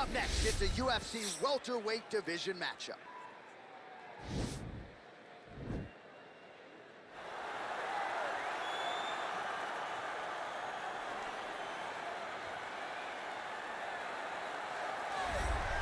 Up next, it's a UFC welterweight division matchup.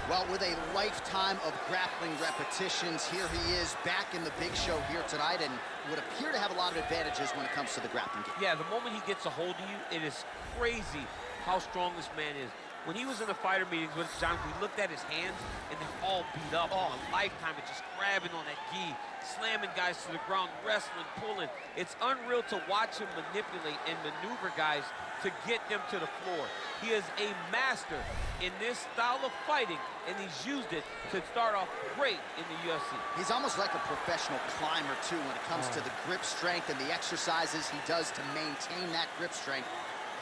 Well, with a lifetime of grappling repetitions, here he is back in the big show here tonight and would appear to have a lot of advantages when it comes to the grappling game. Yeah, the moment he gets a hold of you, it is crazy how strong this man is. When he was in the fighter meetings with John, we looked at his hands, and they're all beat up on a lifetime of just grabbing on that gi, slamming guys to the ground, wrestling, pulling. It's unreal to watch him manipulate and maneuver guys to get them to the floor. He is a master in this style of fighting, and he's used it to start off great in the UFC. He's almost like a professional climber, too, when it comes to the grip strength and the exercises he does to maintain that grip strength.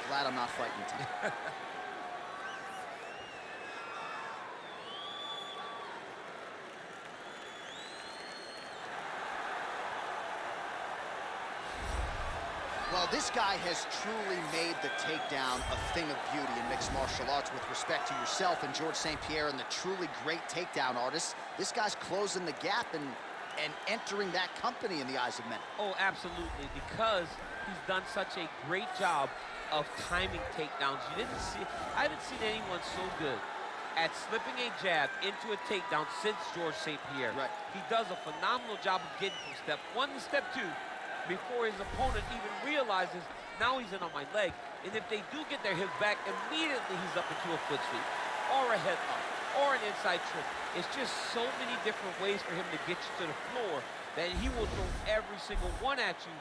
Glad I'm not fighting tonight. Well, this guy has truly made the takedown a thing of beauty in mixed martial arts with respect to yourself and George St. Pierre and the truly great takedown artists. This guy's closing the gap and entering that company in the eyes of many. Oh, absolutely, because he's done such a great job of timing takedowns. I haven't seen anyone so good at slipping a jab into a takedown since George St. Pierre. Right. He does a phenomenal job of getting from step one to step two before his opponent even realizes, now he's in on my leg. And if they do get their hips back, immediately he's up into a foot sweep, or a headlock, or an inside trick. It's just so many different ways for him to get you to the floor that he will throw every single one at you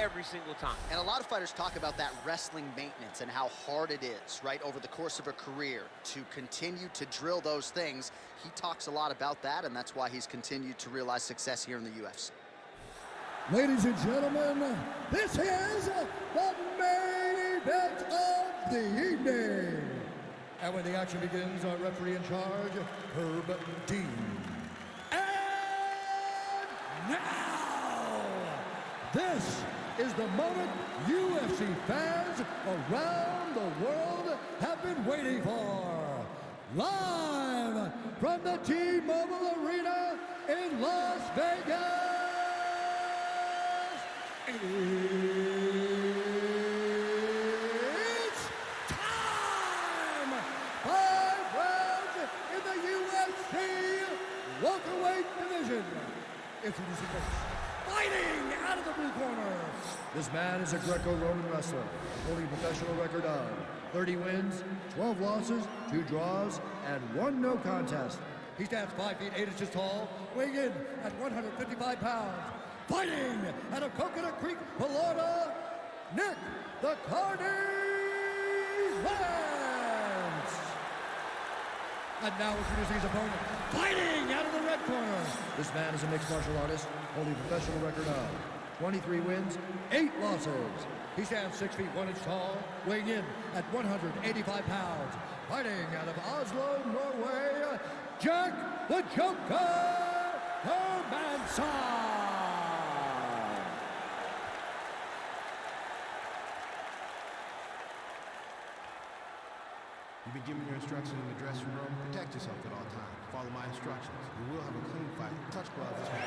every single time. And a lot of fighters talk about that wrestling maintenance and how hard it is, right, over the course of a career to continue to drill those things. He talks a lot about that, and that's why he's continued to realize success here in the UFC. Ladies and gentlemen, this is the main event of the evening. And when the action begins, our referee in charge, Herb Dean. And now, this is the moment UFC fans around the world have been waiting for. Live from the T-Mobile Arena in Las Vegas. It's time! 5 rounds in the UFC welterweight division. Introducing first, fighting out of the blue corner. This man is a Greco-Roman wrestler, holding a professional record of 30 wins, 12 losses, 2 draws, and 1 no contest. He stands 5 feet 8 inches tall, weighing in at 155 pounds. Fighting out of Coconut Creek, Florida, Nick the Carney Lentz. And now introducing his opponent, fighting out of the red corner. This man is a mixed martial artist, holding a professional record of 23 wins, 8 losses. He stands 6 feet 1 inch tall, weighing in at 185 pounds. Fighting out of Oslo, Norway, Jack the Joker Hermansson. You've been given your instructions in the dressing room. Protect yourself at all times. Follow my instructions. We will have a clean fight. Touch gloves this man.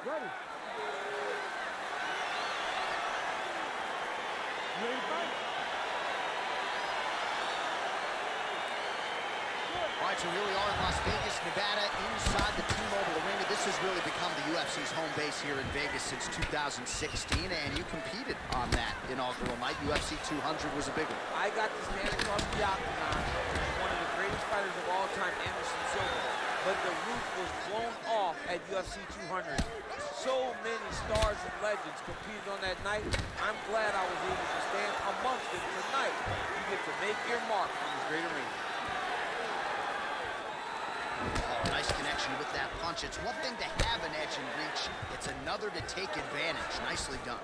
Ready. Ready to fight? All right, so here we are in Las Vegas, Nevada, inside the T-Mobile Arena. This has really become the UFC's home base here in Vegas since 2016, and you competed on that inaugural night. UFC 200 was a big one. I got to stand across the octagon with one of the greatest fighters of all time, Anderson Silva. But the roof was blown off at UFC 200. So many stars and legends competed on that night. I'm glad I was able to stand amongst them tonight. You get to make your mark on this great arena. Oh, nice connection with that punch. It's one thing to have an edge and reach. It's another to take advantage. Nicely done.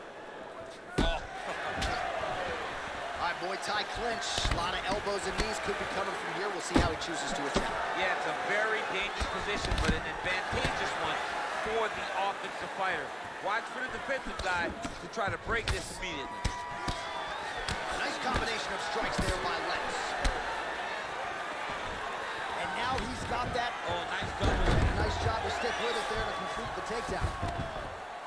Oh. All right, Muay Thai clinch. A lot of elbows and knees could be coming from here. We'll see how he chooses to attack. Yeah, it's a very dangerous position, but an advantageous one for the offensive fighter. Watch for the defensive guy to try to break this immediately. Nice combination of strikes there by Lentz. And now he's got that. Oh, nice double. Nice job to stick with it there to complete the takedown.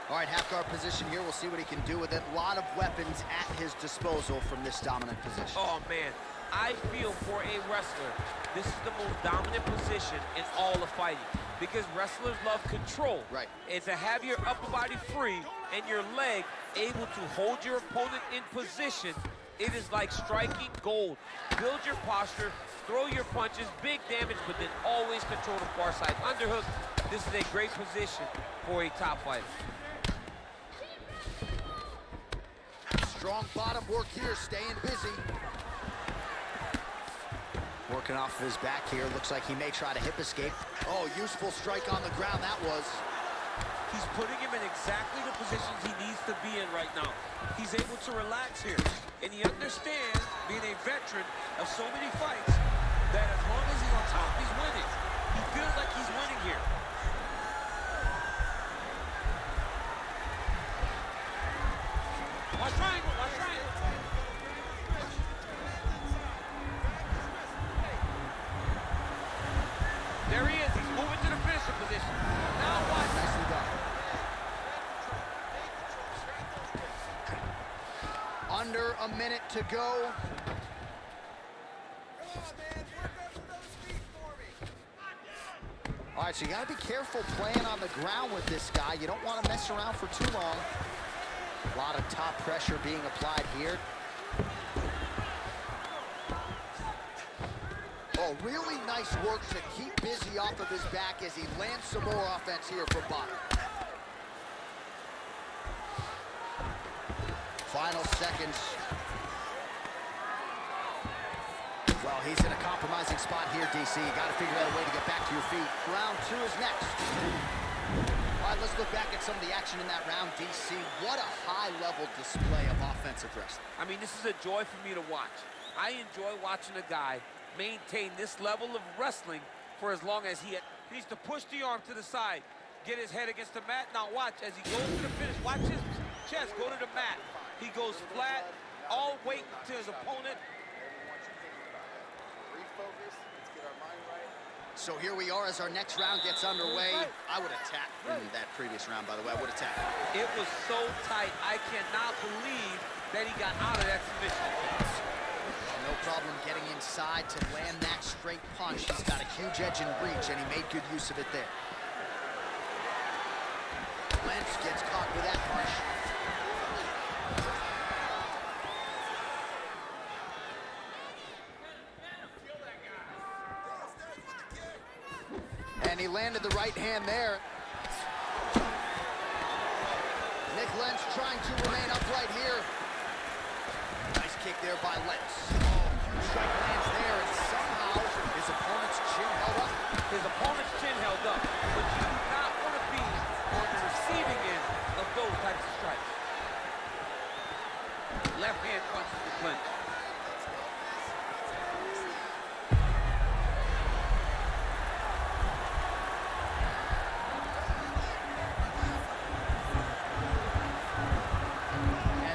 All right, half guard position here. We'll see what he can do with it. A lot of weapons at his disposal from this dominant position. Oh, man. I feel for a wrestler, this is the most dominant position in all of fighting because wrestlers love control. Right. And to have your upper body free and your leg able to hold your opponent in position, it is like striking gold. Build your posture, throw your punches, big damage, but then always control the far side underhook. This is a great position for a top fighter. Strong bottom work here, staying busy. Working off of his back here. Looks like he may try to hip escape. Oh, useful strike on the ground, that was. He's putting him in exactly the positions he needs to be in right now. He's able to relax here. And he understands, being a veteran of so many fights, that as long as he's on top, he's winning. He feels like he's winning here. Watch triangle, watch triangle. There he is, he's moving to the finisher position. Now watch. Nicely done. Under a minute to go. All right, so you gotta be careful playing on the ground with this guy. You don't want to mess around for too long. A lot of top pressure being applied here. Oh, really nice work to keep busy off of his back as he lands some more offense here from bottom. Final seconds. Well, he's in a compromising spot here, DC. You got to figure out a way to get back to your feet. Round 2 is next. All right, let's look back at some of the action in that round, DC. What a high-level display of offensive wrestling. I mean, this is a joy for me to watch. I enjoy watching a guy maintain this level of wrestling for as long as he needs to push the arm to the side, get his head against the mat. Now watch, as he goes to the finish, watch his chest go to the mat. He goes flat, all weight to his opponent. So here we are as our next round gets underway. I would attack in that previous round, by the way. I would attack. It was so tight. I cannot believe that he got out of that submission. No problem getting inside to land that straight punch. He's got a huge edge and reach, and he made good use of it there. Lentz gets caught with that punch. And he landed the right hand there. Lentz trying to remain upright here. Nice kick there by Lentz. Huge strike lands there, and somehow his opponent's chin held up. His opponent's chin held up, but you do not want to be on the receiving end of those types of strikes. Left hand punches the clinch.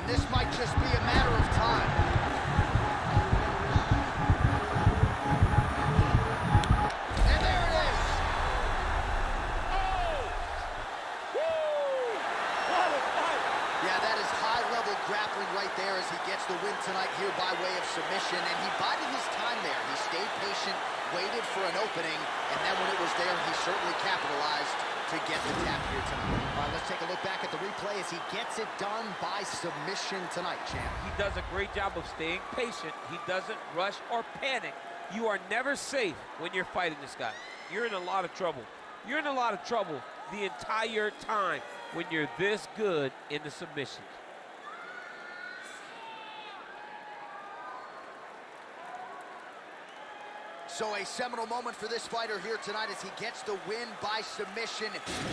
This might just be a matter of time. And there it is. Oh! Woo! What a fight! Yeah, that is high-level grappling right there as he gets the win tonight here by way of submission. And he bided his time there. He stayed patient, waited for an opening, and then when it was there, he certainly capitalized to get the tap here tonight. All right, let's take a look back at the replay as he gets it done by submission tonight, champ. He does a great job of staying patient. He doesn't rush or panic. You are never safe when you're fighting this guy. You're in a lot of trouble. You're in a lot of trouble the entire time when you're this good in the submissions. So a seminal moment for this fighter here tonight as he gets the win by submission.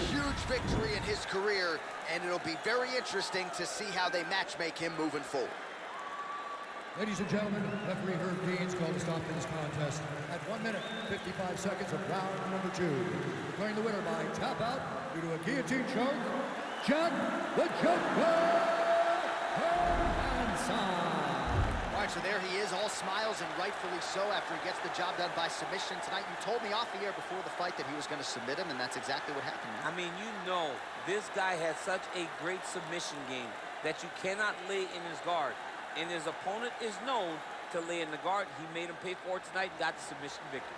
Huge victory in his career, and it'll be very interesting to see how they matchmake him moving forward. Ladies and gentlemen, referee Herb Dean's called to stop this contest at 1 minute, 55 seconds of round number 2. Declaring the winner by tap out due to a guillotine choke, Chuck the Joker Hermansson. All right, so there he is, all smiles, and rightfully so, after he gets the job done by submission tonight. You told me off the air before the fight that he was going to submit him, and that's exactly what happened. I mean, you know, this guy has such a great submission game that you cannot lay in his guard. And his opponent is known to lay in the guard. He made him pay for it tonight and got the submission victory.